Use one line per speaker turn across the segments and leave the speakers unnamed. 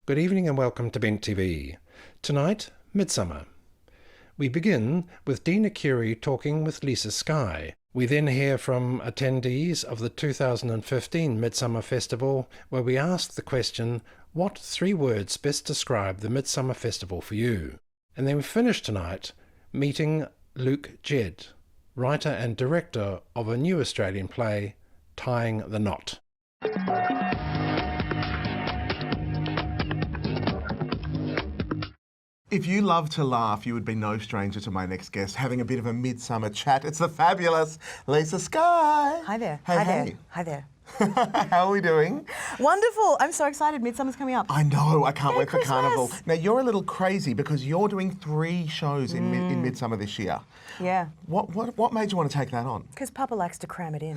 Good evening and welcome to Bent TV. Tonight, Midsumma. We begin with Dean Arcuri talking with Lisa-Skye. We then hear from attendees of the 2015 Midsumma Festival, where we ask the question, what 3 words best describe the Midsumma Festival for you? And then we finish tonight meeting Luke Jedd, writer and director of a new Australian play, Tying the Knot.
If you love to laugh, you would be no stranger to my next guest, having a bit of a midsummer chat. It's the fabulous Lisa-Skye.
Hi there.
Hey,
Hi
hey.
there. Hi there.
How are we doing?
Wonderful. I'm so excited. Midsummer's coming up.
I know. I can't wait for
Christmas.
Carnival. Now, you're a little crazy because you're doing 3 shows in Midsummer this year.
Yeah.
What made you want to take that on?
Because Papa likes to cram it in.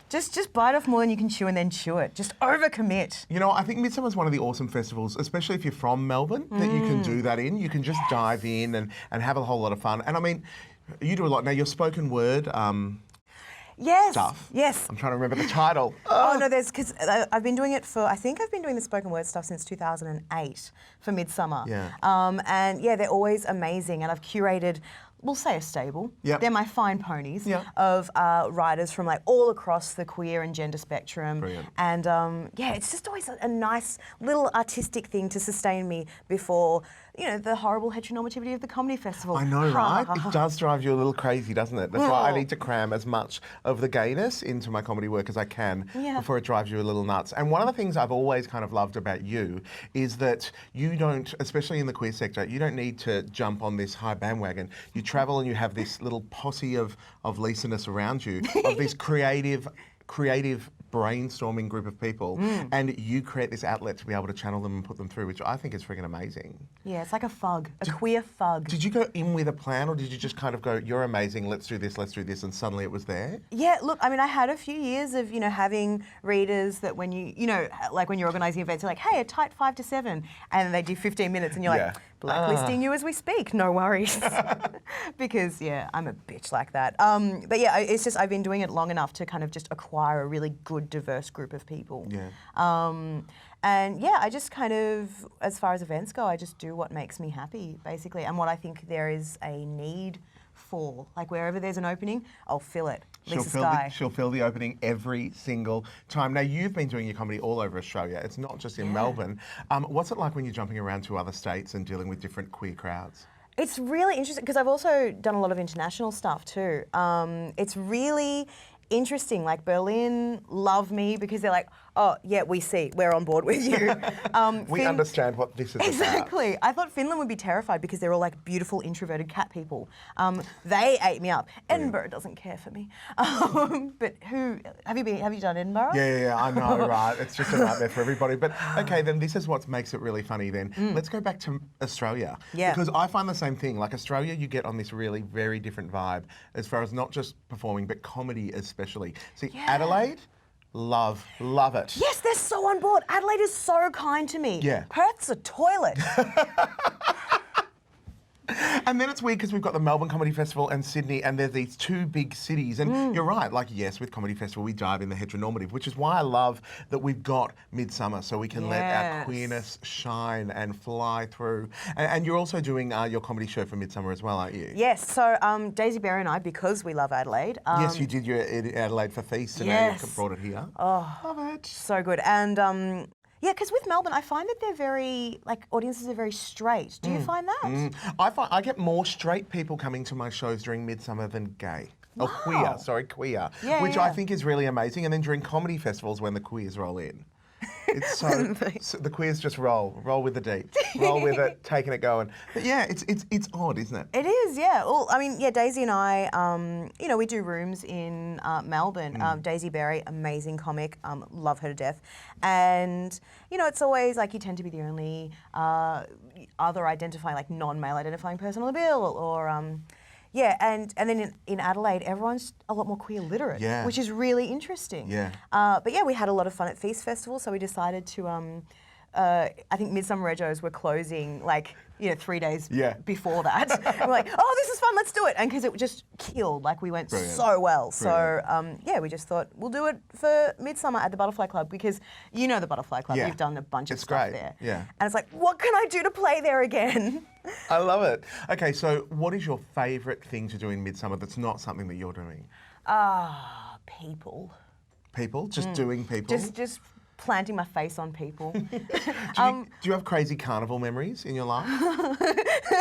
Just bite off more than you can chew and then chew it. Just overcommit.
You know, I think Midsummer's one of the awesome festivals, especially if you're from Melbourne, that you can do that in. You can just dive in and have a whole lot of fun. And I mean, you do a lot. Now, your spoken word
Yes.
stuff.
Yes.
I'm trying to remember the title.
Oh, no, because I've been doing it for, I think I've been doing the spoken word stuff since 2008 for Midsumma.
Yeah.
And yeah, they're always amazing. And I've curated, we'll say a stable.
Yep.
They're my fine ponies
Yep.
of writers from like all across the queer and gender spectrum.
Brilliant.
And yeah, it's just always a nice little artistic thing to sustain me before, you know, the horrible heteronormativity of the comedy festival.
I know, right? It does drive you a little crazy, doesn't it? That's why I need to cram as much of the gayness into my comedy work as I can before it drives you a little nuts. And one of the things I've always kind of loved about you is that you don't, especially in the queer sector, you don't need to jump on this high bandwagon. You travel and you have this little posse of Lisa-ness around you, of this creative brainstorming group of people, and you create this outlet to be able to channel them and put them through, which I think is freaking amazing.
Yeah, it's like a fug, a queer fug.
Did you go in with a plan, or did you just kind of go, you're amazing, let's do this, and suddenly it was there?
Yeah, look, I mean, I had a few years of, you know, having readers that when you know, like when you're organising events, you're like, hey, a tight 5 to 7, and then they do 15 minutes, and you're like, blacklisting you as we speak, no worries. Because, yeah, I'm a bitch like that. But yeah, it's just, I've been doing it long enough to kind of just acquire a really good, diverse group of people.
Yeah.
And yeah, I just kind of, as far as events go, I just do what makes me happy, basically, and what I think there is a need for. Like wherever there's an opening, I'll fill it. Lisa-Skye.
She'll fill the opening every single time. Now, you've been doing your comedy all over Australia. It's not just in Melbourne. What's it like when you're jumping around to other states and dealing with different queer crowds?
It's really interesting, because I've also done a lot of international stuff too. It's really interesting. Like Berlin love me because they're like, oh yeah, we see, we're on board with you.
We understand what this is
exactly. I thought Finland would be terrified because they're all like beautiful introverted cat people. They ate me up. Edinburgh doesn't care for me. But have you done Edinburgh?
Yeah, I know, right? It's just a nightmare for everybody. But okay, then this is what makes it really funny then. Let's go back to Australia.
Yeah.
Because I find the same thing. Like Australia, you get on this really very different vibe as far as not just performing, but comedy especially. See, Adelaide, love it.
Yes, they're so on board. Adelaide is so kind to me.
Yeah.
Perth's a toilet.
And then it's weird because we've got the Melbourne Comedy Festival and Sydney, and there's these 2 big cities. And you're right, like, yes, with Comedy Festival, we dive in the heteronormative, which is why I love that we've got Midsumma, so we can let our queerness shine and fly through. And you're also doing your comedy show for Midsumma as well, aren't you?
Yes, so Daisy Bear and I, because we love Adelaide.
Yes, you did your Adelaide for Feast, and now you brought it here.
Oh,
love it.
So good. And yeah, because with Melbourne, I find that they're very, like, audiences are very straight. Do you find that?
I get more straight people coming to my shows during Midsumma than gay.
Wow.
Oh, queer.
Yeah,
which
yeah.
I think is really amazing. And then during comedy festivals when the queers roll in. It's so the queers just roll with the deep, roll with it, taking it going. But yeah, it's odd, isn't it?
It is, yeah. Well, I mean, yeah, Daisy and I, you know, we do rooms in Melbourne. Daisy Berry, amazing comic, love her to death. And, you know, it's always like you tend to be the only other identifying, like non-male identifying person on the bill, or yeah, and then in Adelaide, everyone's a lot more queer literate, which is really interesting.
Yeah.
But yeah, we had a lot of fun at Feast Festival, so we decided to I think Midsumma Regos were closing like 3 days before that. And we're like, oh, this is fun, let's do it. And because it just killed, like we went so well. Brilliant. So we just thought we'll do it for Midsumma at the Butterfly Club because you know the Butterfly Club. You've done a bunch of stuff there.
Yeah.
And it's like, what can I do to play there again?
I love it. Okay, so what is your favourite thing to do in Midsumma that's not something that you're doing?
People.
People? Just doing people?
Just planting my face on people.
Do you have crazy carnival memories in your life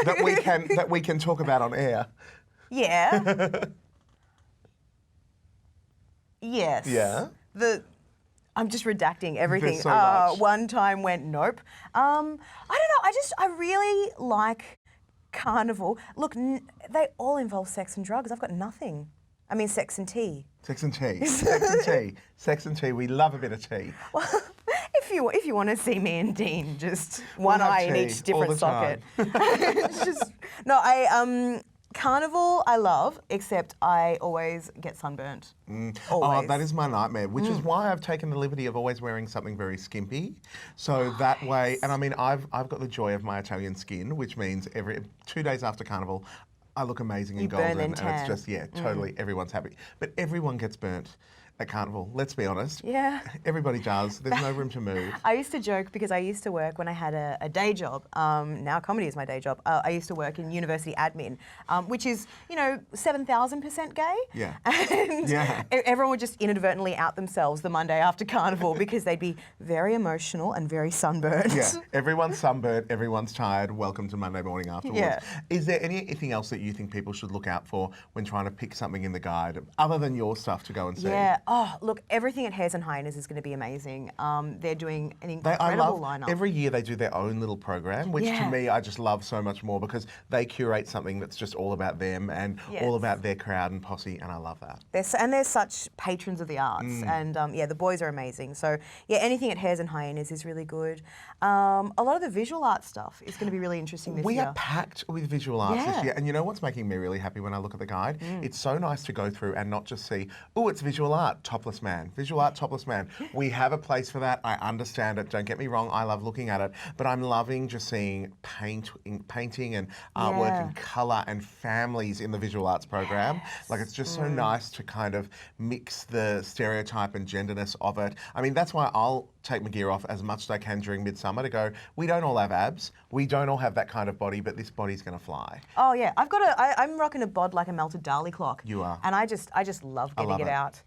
that we can talk about on air?
Yeah. Yes.
Yeah.
I'm just redacting everything.
There's so much.
One time went nope. I don't know. I really like Carnival. Look, they all involve sex and drugs. I've got nothing. I mean, sex and tea.
Sex and tea. Sex and tea. Sex and tea. We love a bit of tea.
Well, if you want to see me and Dean, just one eye in each different socket. It's just Carnival I love, except I always get sunburnt. Always.
Oh, that is my nightmare, which is why I've taken the liberty of always wearing something very skimpy. So that way, and I mean, I've got the joy of my Italian skin, which means 2 days after Carnival, I look amazing in golden, and it's just, totally, everyone's happy. But everyone gets burnt at Carnival, let's be honest.
Yeah.
Everybody does. There's no room to move.
I used to joke because I used to work when I had a day job. Now comedy is my day job. I used to work in university admin, which is, 7,000% gay.
Yeah.
And everyone would just inadvertently out themselves the Monday after Carnival because they'd be very emotional and very sunburned.
Yeah. Everyone's sunburned, everyone's tired. Welcome to Monday morning afterwards.
Yeah.
Is there anything else that you think people should look out for when trying to pick something in the guide, other than your stuff to go and see?
Yeah. Oh, look, everything at Hares and Hyenas is going to be amazing. They're doing an incredible lineup.
Every year they do their own little program, which to me I just love so much more because they curate something that's just all about them and all about their crowd and posse, and I love that.
They're such patrons of the arts, and the boys are amazing. So anything at Hares and Hyenas is really good. A lot of the visual art stuff is going to be really interesting this year.
We are packed with visual arts this year, and you know what's making me really happy when I look at the guide? It's so nice to go through and not just see, oh, it's visual art, topless man. Visual art, topless man. We have a place for that. I understand it. Don't get me wrong. I love looking at it, but I'm loving just seeing painting and artwork and colour and families in the visual arts program. Like, it's just so nice to kind of mix the stereotype and genderness of it. I mean, that's why I'll take my gear off as much as I can during Midsumma to go, we don't all have abs, we don't all have that kind of body, but this body's going to fly.
Oh yeah, I'm rocking a bod like a melted Dali clock.
You are.
And I just love getting it out.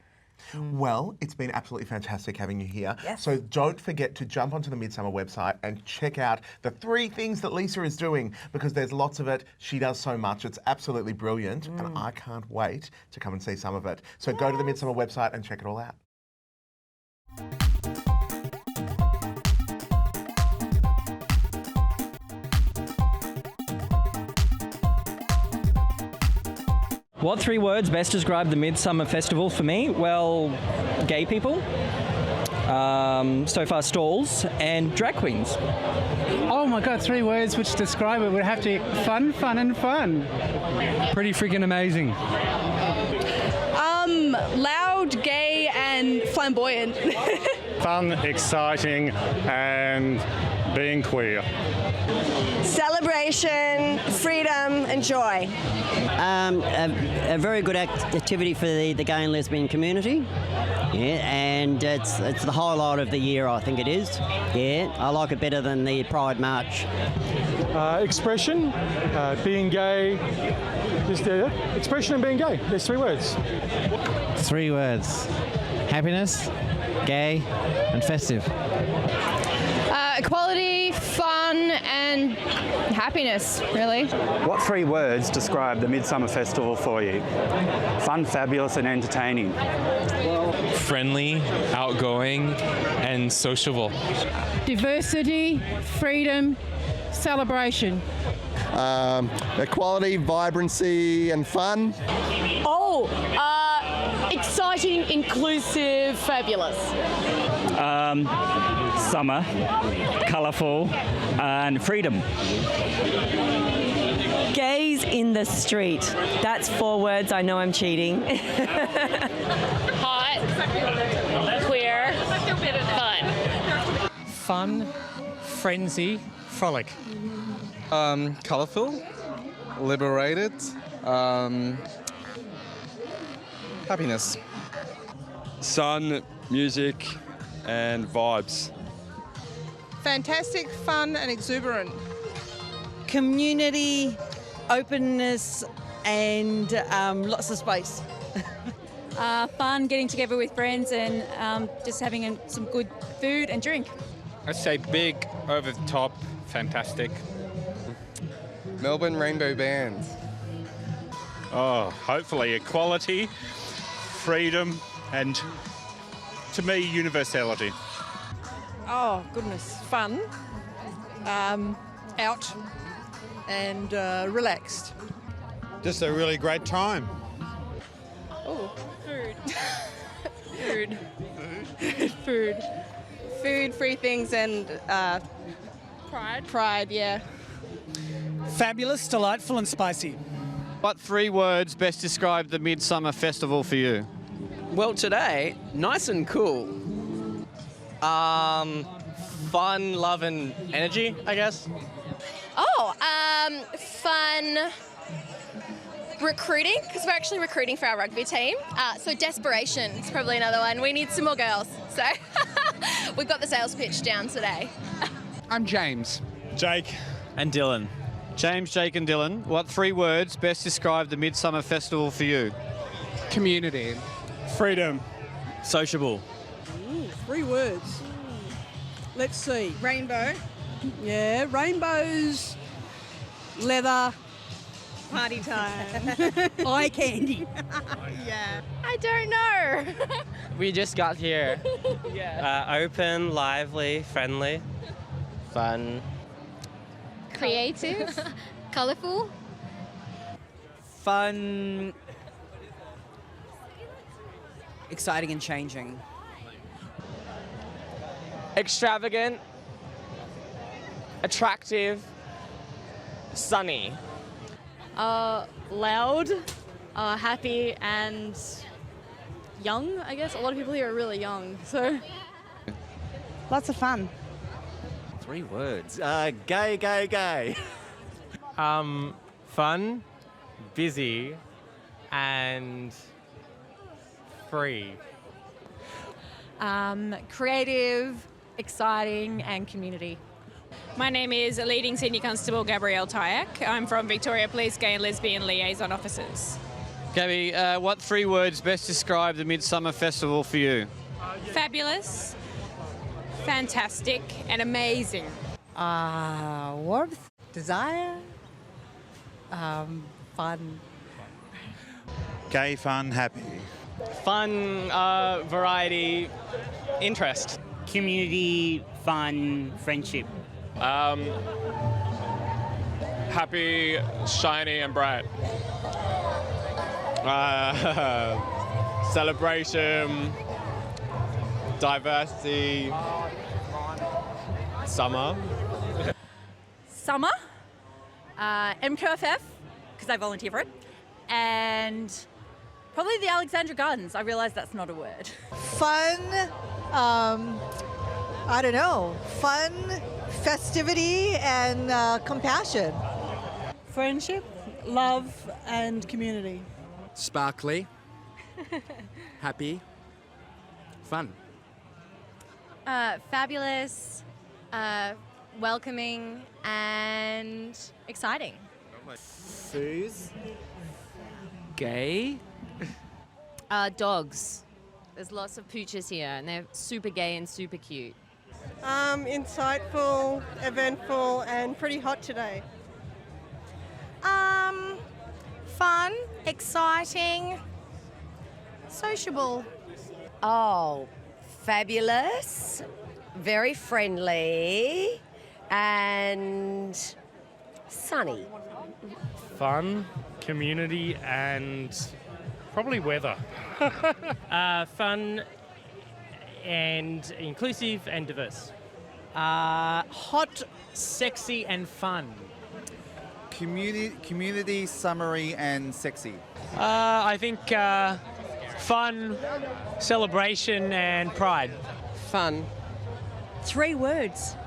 Well, it's been absolutely fantastic having you here.
Yes.
So don't forget to jump onto the Midsumma website and check out the 3 things that Lisa is doing, because there's lots of it. She does so much. It's absolutely brilliant, and I can't wait to come and see some of it. So go to the Midsumma website and check it all out.
What 3 words best describe the Midsumma Festival for me? Well, gay people, so far stalls, and drag queens.
Oh my God, 3 words which describe it would have to be fun, fun, and fun.
Pretty freaking amazing.
Loud, gay, and flamboyant.
Fun, exciting, and being queer.
Celebration, freedom, and joy.
A very good activity for the gay and lesbian community. Yeah, and it's the highlight of the year, I think it is. Yeah, I like it better than the Pride March.
Expression, being gay, just expression and being gay. There's 3 words.
3 words. Happiness, gay, and festive.
Equality, fun, and happiness, really.
What 3 words describe the Midsumma Festival for you? Fun, fabulous, and entertaining.
Friendly, outgoing, and sociable.
Diversity, freedom, celebration.
Equality, vibrancy, and fun.
Exciting, inclusive, fabulous.
Summer, colourful, and freedom.
Gays in the street. That's 4 words. I know I'm cheating.
Hot, queer, fun.
Fun,
frenzy, frolic.
Colourful, liberated, happiness.
Sun, music, and vibes.
Fantastic, fun and exuberant.
Community, openness and lots of space.
Fun, getting together with friends and just having some good food and drink.
I'd say big, over the top, fantastic.
Melbourne Rainbow Band.
Oh, hopefully equality, freedom, and to me, universality.
Oh, goodness, fun, out and relaxed.
Just a really great time.
Oh, food. Food. Food. Food, free things and pride. Pride, yeah.
Fabulous, delightful and spicy.
What 3 words best describe the Midsumma Festival for you?
Well, today, nice and cool. Fun, love and energy, I guess.
Oh, fun. Recruiting, because we're actually recruiting for our rugby team. So desperation is probably another one. We need some more girls. So we've got the sales pitch down today.
I'm James.
Jake.
And Dylan. James, Jake and Dylan, what 3 words best describe the Midsumma Festival for you?
Community.
Freedom.
Sociable.
3 words. Let's see. Rainbow. Yeah, rainbows, leather, party time, eye candy.
Yeah. I don't know.
We just got here.
Yeah.
Open, lively, friendly, fun.
Creative. Colourful.
Fun, exciting and changing.
Extravagant, attractive, sunny.
Loud, happy and young, I guess. A lot of people here are really young, so.
Lots of fun.
3 words. Gay, gay, gay.
Fun, busy, and free.
Creative, exciting and community.
My name is Leading Senior Constable Gabrielle Tyack. I'm from Victoria Police Gay and Lesbian Liaison Officers.
Gabby, what 3 words best describe the Midsumma Festival for you?
Fabulous, fantastic and amazing.
Warmth, desire, fun.
Gay, fun, happy.
Fun, variety, interest.
Community, fun, friendship.
Happy, shiny and bright.
Celebration, diversity, summer.
Summer, MQFF, because I volunteer for it, and probably the Alexandra Gardens. I realise that's not a word.
Fun, I don't know, fun, festivity and compassion. Friendship, love and community.
Sparkly. Happy. Fun.
Fabulous, welcoming and exciting.
Suze. Gay.
Dogs. There's lots of pooches here and they're super gay and super cute.
Insightful, eventful and pretty hot today.
Fun, exciting, sociable.
Oh, fabulous, very friendly and sunny.
Fun, community and probably weather.
Fun and inclusive and diverse.
Hot, sexy and fun.
Community, summery and sexy.
I think fun, celebration and pride.
Fun.
3 words.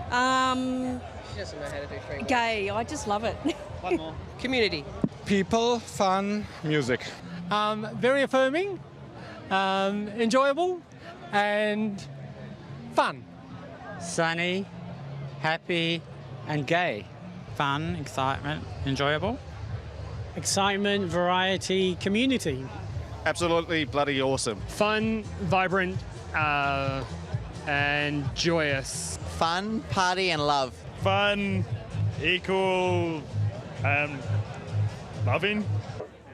She doesn't know how to do 3 words. Gay. I just love it.
One more.
Community.
People, fun, music. Very affirming, enjoyable, and fun.
Sunny, happy, and gay. Fun, excitement, enjoyable.
Excitement, variety, community.
Absolutely bloody awesome.
Fun, vibrant, and joyous.
Fun, party, and love.
Fun, equal, loving.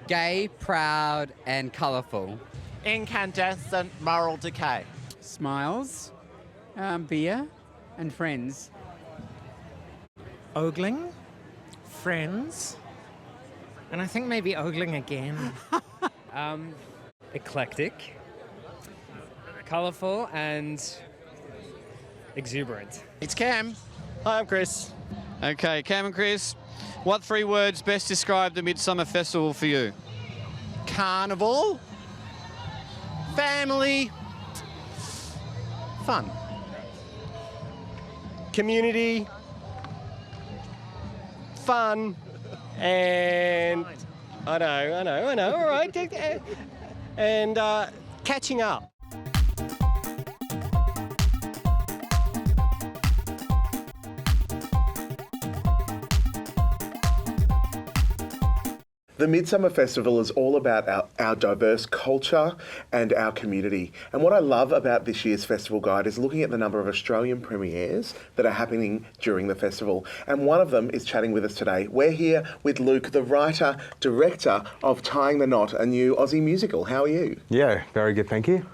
Gay, proud, and colourful.
Incandescent, moral decay.
Smiles, beer, and friends.
Ogling, friends, and I think maybe ogling again.
Eclectic, colourful, and exuberant.
It's Cam. Hi, I'm Chris.
Okay, Cam and Chris, what 3 words best describe the Midsumma Festival for you?
Carnival, family, fun. Community, fun, and I know, all right, and catching up.
The Midsumma Festival is all about our diverse culture and our community. And what I love about this year's festival guide is looking at the number of Australian premieres that are happening during the festival. And one of them is chatting with us today. We're here with Luke, the writer, director of Tying the Knot, a new Aussie musical. How are you?
Yeah, very good, thank you.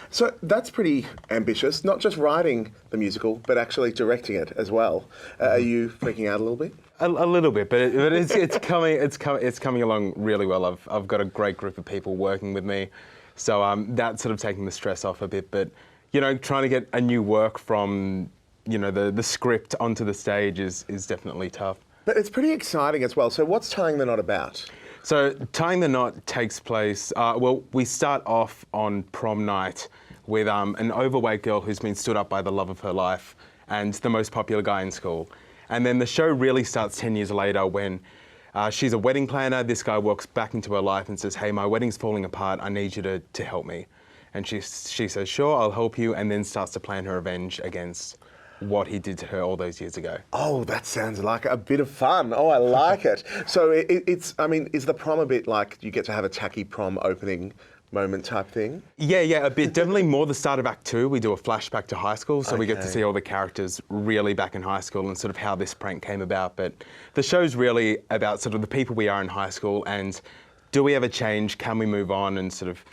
So that's pretty ambitious, not just writing the musical, but actually directing it as well. Are you freaking out a little bit?
A little bit, but it's coming along really well. I've got a great group of people working with me, so that's sort of taking the stress off a bit. But you know, trying to get a new work from the script onto the stage is definitely tough.
But it's pretty exciting as well. So what's Tying the Knot about?
So Tying the Knot takes place. We start off on prom night with an overweight girl who's been stood up by the love of her life and the most popular guy in school. And then the show really starts 10 years later when she's a wedding planner. This guy walks back into her life and says, hey, my wedding's falling apart. I need you to help me. And she says, sure, I'll help you, and then starts to plan her revenge against what he did to her all those years ago.
Oh, that sounds like a bit of fun. Oh, I like it. So is the prom a bit like you get to have a tacky prom opening moment type thing?
Yeah, a bit. Definitely more the start of Act 2. We do a flashback to high school, so we get to see all the characters really back in high school and sort of how this prank came about. But the show's really about sort of the people we are in high school and do we ever change? Can we move on? And sort of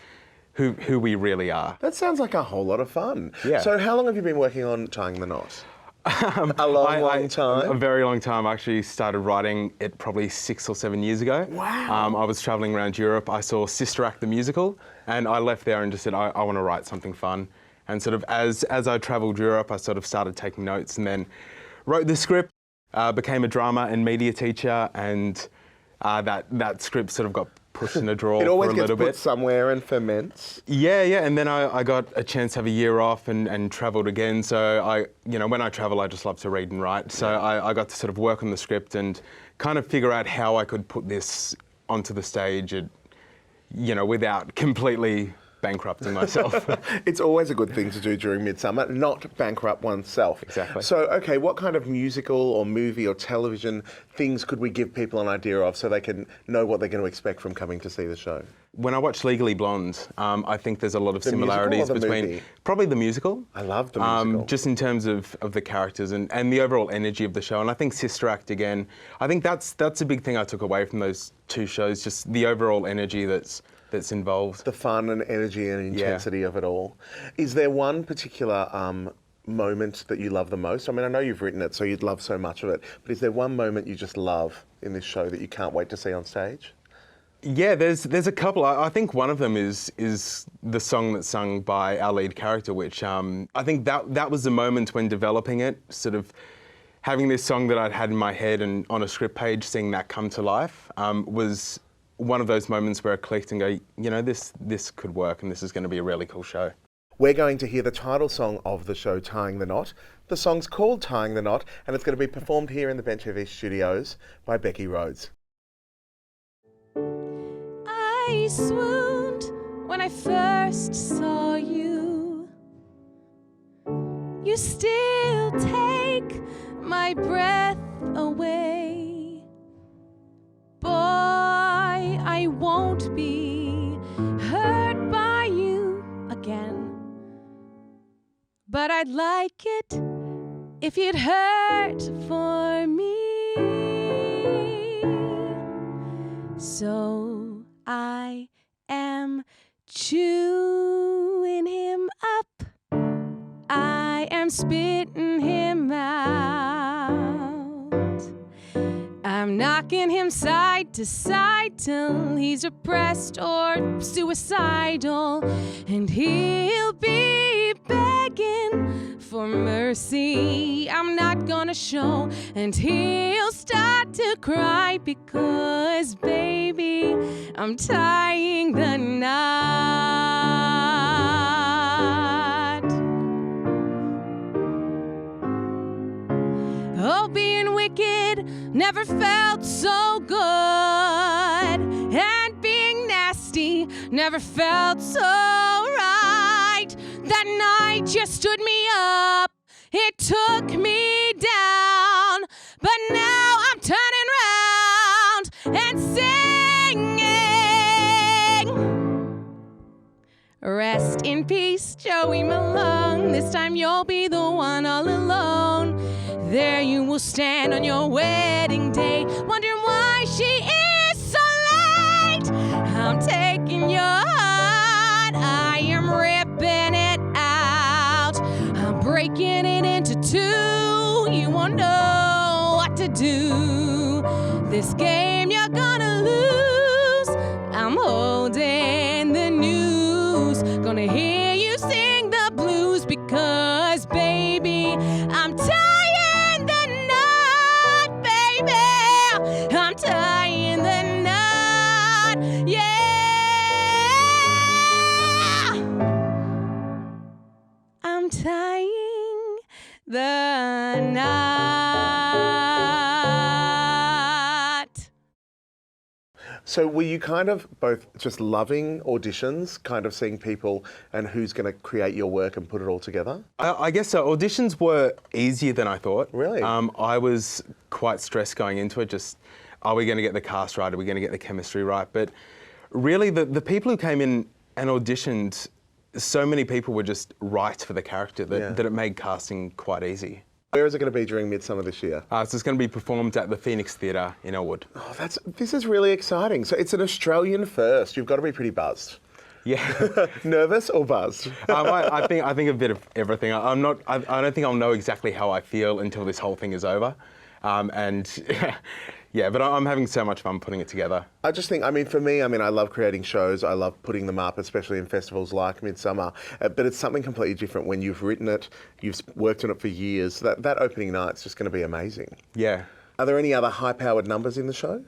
who we really are.
That sounds like a whole lot of fun.
Yeah.
So how long have you been working on Tying the Knot? A long time?
A very long time. I actually started writing it probably 6 or 7 years ago.
Wow.
I was travelling around Europe. I saw Sister Act the musical, and I left there and just said, I want to write something fun. And sort of as I travelled Europe, I sort of started taking notes and then wrote the script, became a drama and media teacher, and that script sort of got pushed in a drawer
it always
for a little
gets put
bit.
somewhere and ferments.
Yeah, and then I got a chance to have a year off and travelled again. So when I travel, I just love to read and write. So I got to sort of work on the script and kind of figure out how I could put this onto the stage, without completely bankrupting myself.
It's always a good thing to do during Midsumma, not bankrupt oneself.
Exactly.
So, okay, what kind of musical or movie or television things could we give people an idea of so they can know what they're going to expect from coming to see the show?
When I watch Legally Blonde, I think there's a lot of similarities between
movie?
Probably the musical.
I love the musical.
Just in terms of the characters and the overall energy of the show. And I think Sister Act again, I think that's a big thing I took away from those two shows, just the overall energy that's involved.
The fun and energy and intensity of it all. Is there one particular moment that you love the most? I mean, I know you've written it, so you'd love so much of it, but is there one moment you just love in this show that you can't wait to see on stage?
Yeah, there's a couple. I think one of them is the song that's sung by our lead character, which I think that was the moment when developing it, sort of having this song that I'd had in my head and on a script page, seeing that come to life, was one of those moments where I clicked and go, this could work and this is going to be a really cool show.
We're going to hear the title song of the show, Tying the Knot. The song's called Tying the Knot, and it's going to be performed here in the Bench TV studios by Becky Rhodes.
I swooned when I first saw you. You still take my breath away. Boy, I won't be hurt by you again. But I'd like it if you'd hurt for me. So I am chewing him up. I am spitting him out. I'm knocking him side to side till he's depressed or suicidal, and he'll be begging for mercy. I'm not gonna show, and he'll start to cry because, baby, I'm tying the knot. Oh, being wicked never felt so good, and being nasty never felt so right. That night you stood me up, it took me down, but now I'm turning round and singing. Rest in peace, Joey Malone. This time you'll be the one all alone. There you will stand on your wedding day, wondering why she is so late. I'm taking your heart, I am ripping it out. I'm breaking it into two, you won't know what to do. This game you're gonna lose, I'm holding the news. Gonna hear you sing the blues because, baby, I'm tired. I'm tying the knot, yeah. I'm tying the knot.
So were you kind of both just loving auditions, kind of seeing people and who's going to create your work and put it all together?
I guess so. Auditions were easier than I thought.
Really?
I was quite stressed going into it, just, are we going to get the cast right? Are we going to get the chemistry right? But really, the people who came in and auditioned, so many people were just right for the character that it made casting quite easy.
Where is it going to be during Midsumma this year?
So it's going to be performed at the Phoenix Theatre in Elwood.
Oh, this is really exciting. So it's an Australian first. You've got to be pretty buzzed.
Yeah.
Nervous or buzzed?
I think a bit of everything. I don't think I'll know exactly how I feel until this whole thing is over. Yeah, but I'm having so much fun putting it together.
I just think, for me, I love creating shows. I love putting them up, especially in festivals like Midsumma. But it's something completely different when you've written it, you've worked on it for years. That opening night's just going to be amazing.
Yeah.
Are there any other high-powered numbers in the show?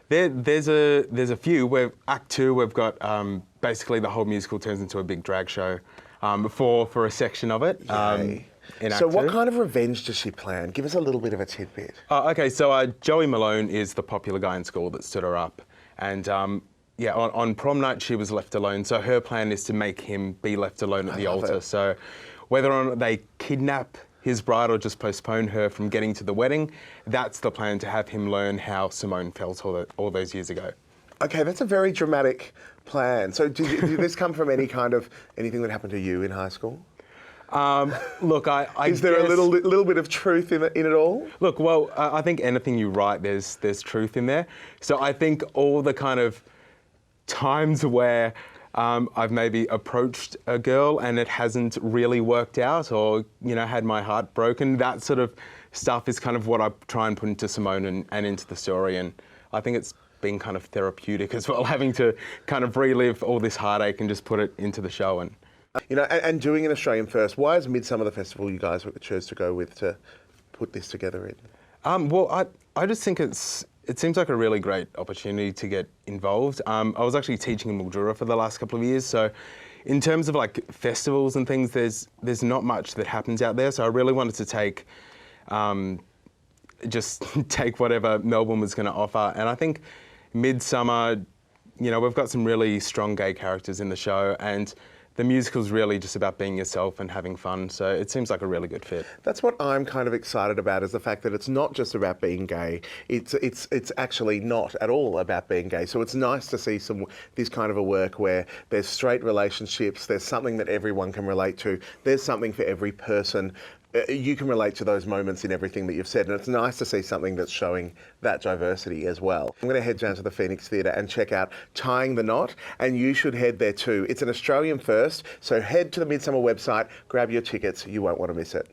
There's a few. Act 2, we've got basically the whole musical turns into a big drag show for a section of it.
So what kind of revenge does she plan? Give us a little bit of a tidbit.
Okay, so Joey Malone is the popular guy in school that stood her up. And on prom night she was left alone. So her plan is to make him be left alone at the altar. So whether or not they kidnap his bride or just postpone her from getting to the wedding, that's the plan, to have him learn how Simone felt all those years ago.
Okay, that's a very dramatic plan. So did this come from anything that happened to you in high school?
Look,
is there a little bit of truth in it all?
Look, well, I think anything you write, there's truth in there. So I think all the kind of times where I've maybe approached a girl and it hasn't really worked out, or had my heart broken, that sort of stuff is kind of what I try and put into Simone and into the story. And I think it's been kind of therapeutic as well, having to kind of relive all this heartache and just put it into the show.
And doing an Australian first, why is Midsumma the festival you guys chose to go with to put this together in?
Well, I just think it's it seems like a really great opportunity to get involved. I was actually teaching in Mildura for the last couple of years, so in terms of like festivals and things, there's not much that happens out there. So I really wanted to take, just take whatever Melbourne was going to offer. And I think Midsumma, you know, we've got some really strong gay characters in the show, and the musical's really just about being yourself and having fun, so it seems like a really good fit.
That's what I'm kind of excited about, is the fact that it's not just about being gay. It's actually not at all about being gay. So it's nice to see this kind of a work where there's straight relationships, there's something that everyone can relate to, there's something for every person. You can relate to those moments in everything that you've said, and it's nice to see something that's showing that diversity as well. I'm going to head down to the Phoenix Theatre and check out Tying the Knot, and you should head there too. It's an Australian first, so head to the Midsumma website, grab your tickets, you won't want to miss it.